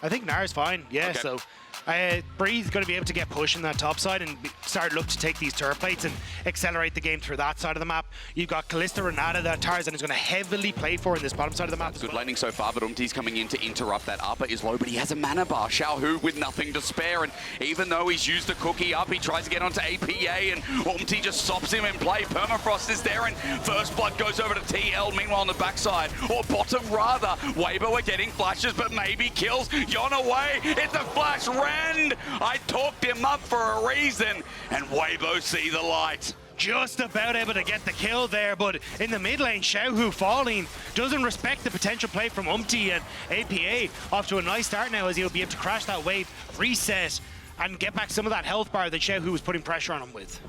I think Nar's fine, yeah, Okay. so Bree's going to be able to get push in that top side and start look to take these turret plates and accelerate the game through that side of the map. You've got Kalista Renata that Tarzan is going to heavily play for in this bottom side of the map. Good laning so far, but Umti's coming in to interrupt. That upper is low, but he has a mana bar. Xiaohu with nothing to spare, and even though he's used the cookie up, he tries to get onto APA, and Umti just stops him in play. Permafrost is there, and First Blood goes over to TL. Meanwhile, on the backside, or bottom rather, Weibo are getting flashes, but maybe kills. Yon away, it's a flash Rend. I talked him up for a reason, and Weibo see the light. Just about able to get the kill there, but in the mid lane, Xiaohu falling, doesn't respect the potential play from Umti, and APA off to a nice start now as he'll be able to crash that wave, reset, and get back some of that health bar that Xiaohu was putting pressure on him with.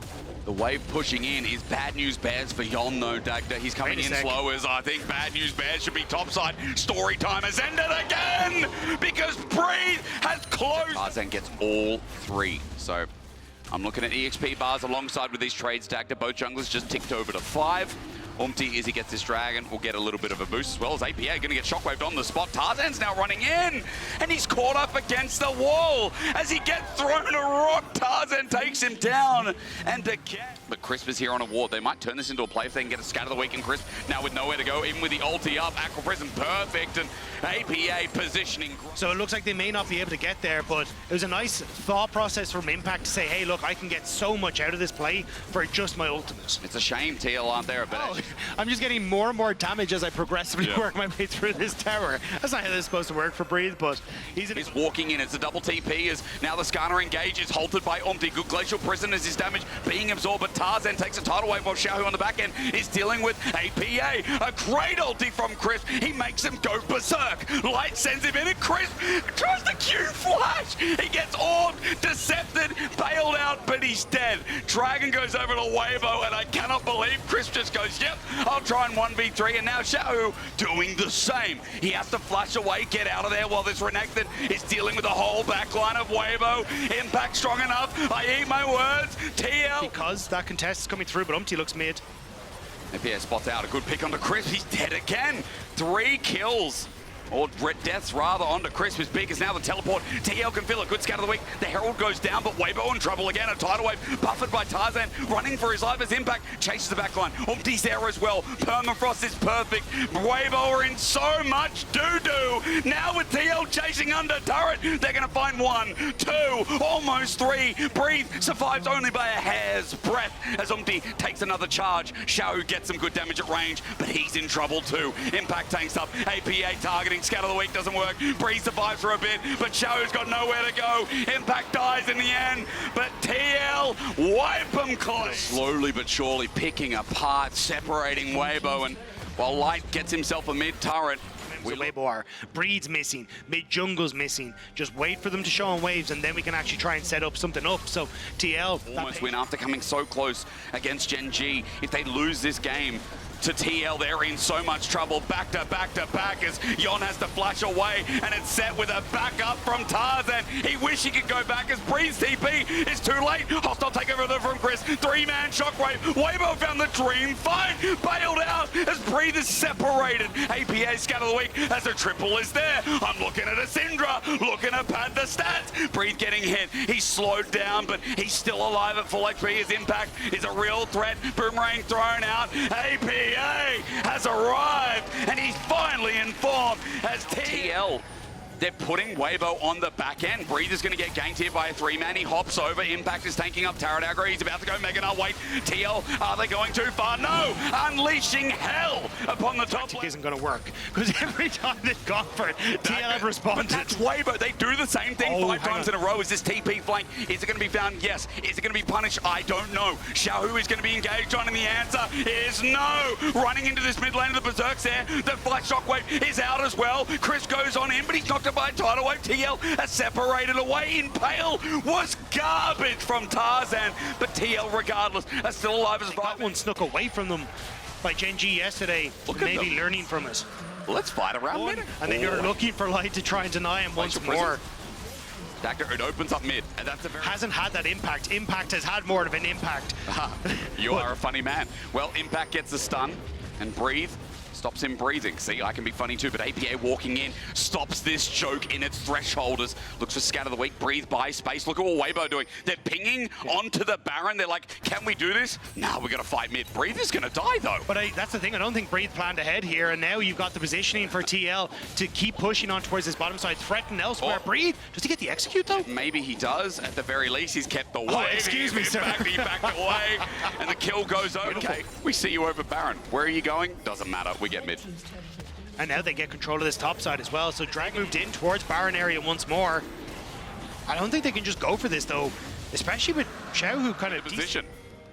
The wave pushing in is bad news bears for Yon though, Dagda. He's coming in slow as I think bad news bears should be topside. Story time has ended again because Breathe has closed. Tarzan gets all three, so I'm looking at EXP bars alongside with these trades, Dagda. Both junglers just ticked over to 5. Umti, as he gets this dragon, will get a little bit of a boost as well as APA going to get shockwaved on the spot. Tarzan's now running in, and he's caught up against the wall. As he gets thrown a rock, Tarzan takes him down, and again. But Crisp is here on a ward. They might turn this into a play if they can get a scatter the weekend. Crisp now with nowhere to go, even with the ulti up. Aqua Prison perfect, and APA positioning. So it looks like they may not be able to get there, but it was a nice thought process from Impact to say, hey, look, I can get so much out of this play for just my ultimate. It's a shame TL aren't there, but I'm just getting more and more damage as I progressively work my way through this tower. That's not how this is supposed to work for Breathe, but he's walking in. It's a double TP as now the Skarner engage is halted by Umti. Good Glacial Prison as his damage being absorbed, but Tarzan takes a tidal wave while Xiaohu on the back end is dealing with APA. A great ulti from Crisp. He makes him go berserk. Light sends him in, and Crisp tries the Q flash. He gets orbed, decepted, bailed out, but he's dead. Dragon goes over to Weibo, and I cannot believe Crisp just goes, yep, I'll try and 1v3, and now Xiaohu doing the same. He has to flash away, get out of there while this Renekton is dealing with the whole backline of Weibo. Impact strong enough. I eat my words. TL. Because that contest is coming through, but Umti looks mid. APA spots out a good pick onto Crisp. He's dead again. 3 kills. Or deaths rather onto Crisp. As big as now the teleport. TL can feel a good scout of the week. The Herald goes down, but Weibo in trouble again. A tidal wave buffered by Tarzan, running for his life as Impact chases the backline. Umti's there as well. Permafrost is perfect. Weibo are in so much doo-doo. Now with TL chasing under turret, they're going to find 1, 2, almost 3. Breathe survives only by a hair's breadth as Umti takes another charge. Xiaohu gets some good damage at range, but he's in trouble too. Impact tanks up. APA targeting. Scatter the week doesn't work. Breeze survives for a bit, but Xiaohu's got nowhere to go. Impact dies in the end, but TL wipe him close. Slowly but surely picking apart, separating Weibo, and while Light gets himself a mid-turret. Weibo are. Breed's missing, mid-jungle's missing. Just wait for them to show on waves, and then we can actually try and set up something up. So TL almost win after coming so close against Gen G. If they lose this game to TL, they're in so much trouble. Back to back to back as Yon has to flash away, and it's set with a backup from Tarzan. He wish he could go back as Breeze TP is too late. Hostile takeover from Chris. 3-man shockwave. Weibo found the dream fight. Bailed out as Breathe is separated. APA scatter the week as a triple is there. I'm looking at a Syndra, looking at pad the stats. Breathe getting hit. He's slowed down, but he's still alive at full HP. His Impact is a real threat. Boomerang thrown out. APA has arrived, and he's finally informed as TL. They're putting Weibo on the back end. Breathe is going to get ganked here by a 3-man. He hops over. Impact is tanking up Turret aggro. He's about to go Mega Nut. Wait, TL, are they going too far? No! Unleashing hell upon the top lane. Isn't going to work, because every time they've gone for it, TL have responded. But that's Weibo. They do the same thing 5 times in a row. Is this TP flank? Is it going to be found? Yes. Is it going to be punished? I don't know. Xiaohu is going to be engaged on, and the answer is no. Running into this mid lane of the Berserks there. The flash shockwave is out as well. Chris goes on in, but he's knocked by tidal wave. TL has separated away. Impale was garbage from Tarzan, but TL regardless are still alive as that one snuck away from them by Gen G yesterday. Maybe learning from it. Let's fight around mid. And then you're looking for Light to try and deny him once more. Dagda, it opens up mid, and that's a very... Hasn't had that impact. Impact has had more of an impact. You are a funny man. Well, Impact gets the stun, and Breathe Stops him breathing. See, I can be funny too, but APA walking in stops this choke in its thresholders. Looks for Scatter the Weak, Breathe by space. Look at what Weibo doing. They're pinging onto the Baron. They're like, can we do this? Nah, we got to fight mid. Breathe is going to die though. But that's the thing. I don't think Breathe planned ahead here, and now you've got the positioning for TL to keep pushing on towards this bottom side, threaten elsewhere. Breathe, does he get the execute though? Maybe he does. At the very least, he's kept the wave. Excuse me, sir. He backed away, and the kill goes over. Okay, we see you over Baron. Where are you going? Doesn't matter. We get mid. And now they get control of this top side as well. So Drag moved in towards Baron area once more. I don't think they can just go for this though, especially with Xiao, who kind of position.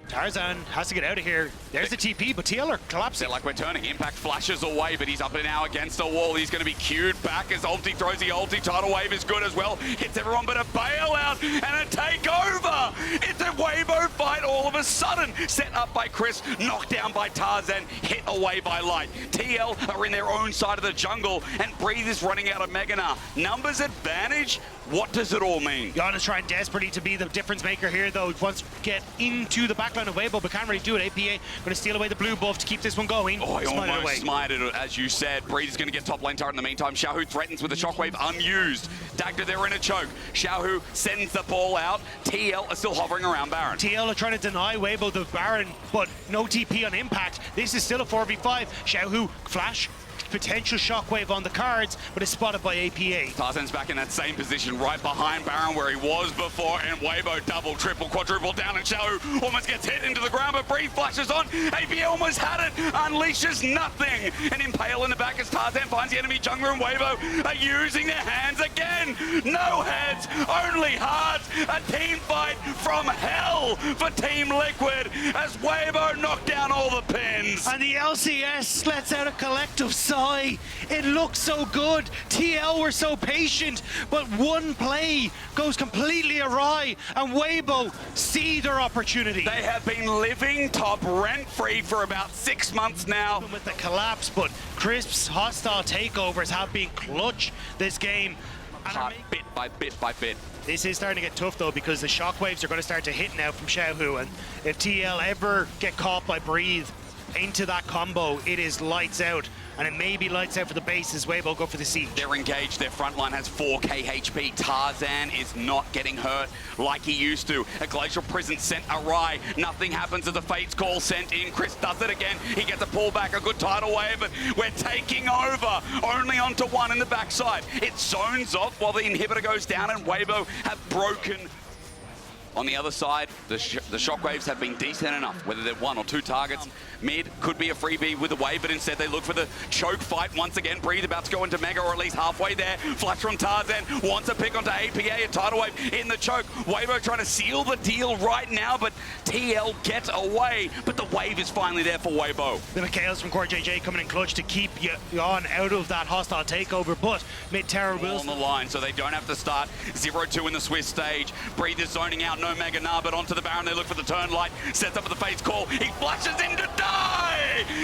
Tarzan has to get out of here. There's the TP, but TL are collapsing. They're like, we're turning. Impact flashes away, but he's up and now against the wall. He's going to be queued back as ulti throws the ulti. Tidal Wave is good as well. Hits everyone, but a bailout and a takeover. It's a Weibo fight all of a sudden. Set up by Chris, knocked down by Tarzan, hit away by Light. TL are in their own side of the jungle, and Breathe is running out of Meganar. Numbers advantage? What does it all mean? Jan is trying desperately to be the difference maker here, though. He wants to get into the backline of Weibo, but can't really do it. APA going to steal away the blue buff to keep this one going. Oh, he almost smited it, as you said. Breed is going to get top lane turret in the meantime. Xiaohu threatens with the shockwave unused. Dagda, they're in a choke. Xiaohu sends the ball out. TL are still hovering around Baron. TL are trying to deny Weibo the Baron, but no TP on impact. This is still a 4v5. Xiaohu flash. Potential shockwave on the cards, but it's spotted by APA. Tarzan's back in that same position, right behind Baron where he was before, and Weibo double, triple, quadruple down, and Xiao almost gets hit into the ground, but Breathe flashes on. APA almost had it, unleashes nothing. An Impale in the back as Tarzan finds the enemy jungler, and Weibo are using their hands again. No heads, only hearts. A team fight from hell for Team Liquid as Weibo knocked down all the pins. And the LCS lets out a collective sigh. It looks so good. TL were so patient, but one play goes completely awry, and Weibo see their opportunity. They have been living top rent-free for about 6 months now. With the collapse, but Crisp's hostile takeovers have been clutch this game. Bit by bit by bit. This is starting to get tough though, because the shockwaves are going to start to hit now from Xiaohu, and if TL ever get caught by Breathe into that combo, it is lights out. And it may be lights out for the base as Weibo go for the siege. They're engaged. Their front line has 4k HP. Tarzan is not getting hurt like he used to. A Glacial Prison sent awry. Nothing happens as the Fate's Call sent in. Chris does it again. He gets a pullback, a good tidal wave, but we're taking over. Only onto one in the backside. It zones off while the inhibitor goes down, and Weibo have broken. On the other side, the shockwaves have been decent enough, whether they're 1 or 2 targets. Mid could be a freebie with the wave, but instead they look for the choke fight once again. Breathe about to go into Mega, or at least halfway there. Flash from Tarzan, wants a pick onto APA, a tidal wave in the choke. Weibo trying to seal the deal right now, but TL gets away. But the wave is finally there for Weibo. The McHale's from KazaLoLLCShighlights coming in clutch to keep Jan out of that hostile takeover, but mid-terror will on the line, so they don't have to start 0-2 in the Swiss stage. Breathe is zoning out, no Mega Nah, but onto the Baron, they look for the turn. Light sets up with the Fate's Call. He flashes in to die!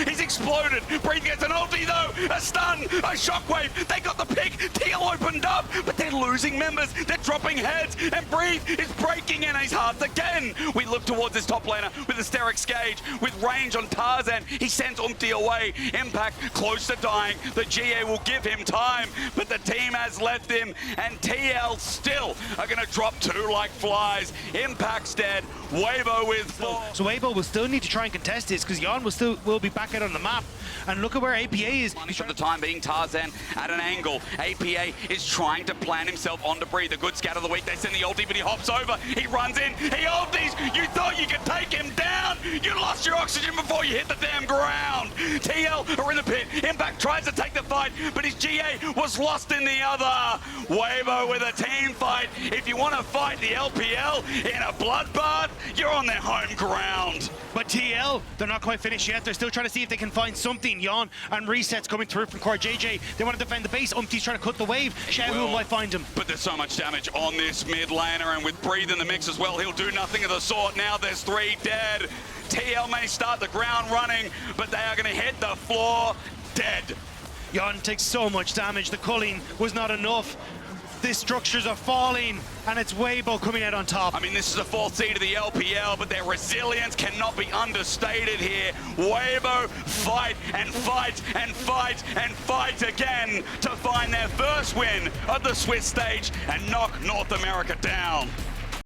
He's exploded. Breathe gets an ulti though, a stun, a shockwave. They got the pick. TL opened up, but they're losing members. They're dropping heads, and Breathe is breaking in his hearts again. We look towards this top laner with the Sterix Gauge, with range on Tarzan. He sends Umti away. Impact close to dying. The GA will give him time, but the team has left him, and TL still are going to drop 2 like flies. Impact's dead. Weibo with 4. So Weibo will still need to try and contest this, because Jan will be back out on the map. And look at where APA is. For the time being, Tarzan at an angle. APA is trying to plan himself on to Breathe. A good scatter of the week. They send the ulti, but he hops over. He runs in. He ultis. You thought you could take him down. You lost your oxygen before you hit the damn ground. TL are in the pit. Impact tries to take the fight, but his GA was lost in the other. Weibo with a team fight. If you want to fight the LPL in a bloodbath, you're on their home ground. But TL, they're not quite finished yet. They're still trying to see if they can find something. Jan and resets coming through from KazaLoLLCShighlights. They want to defend the base. Umti's trying to cut the wave. Xiaohu might find him. But there's so much damage on this mid laner, and with Breathe in the mix as well, he'll do nothing of the sort. Now there's 3 dead. TL may start the ground running, but they are going to hit the floor dead. Jan takes so much damage. The culling was not enough. The structures are falling, and it's Weibo coming out on top. I mean, this is a fourth seed of the LPL, but their resilience cannot be understated here. Weibo fight and fight and fight and fight again to find their first win of the Swiss stage and knock North America down.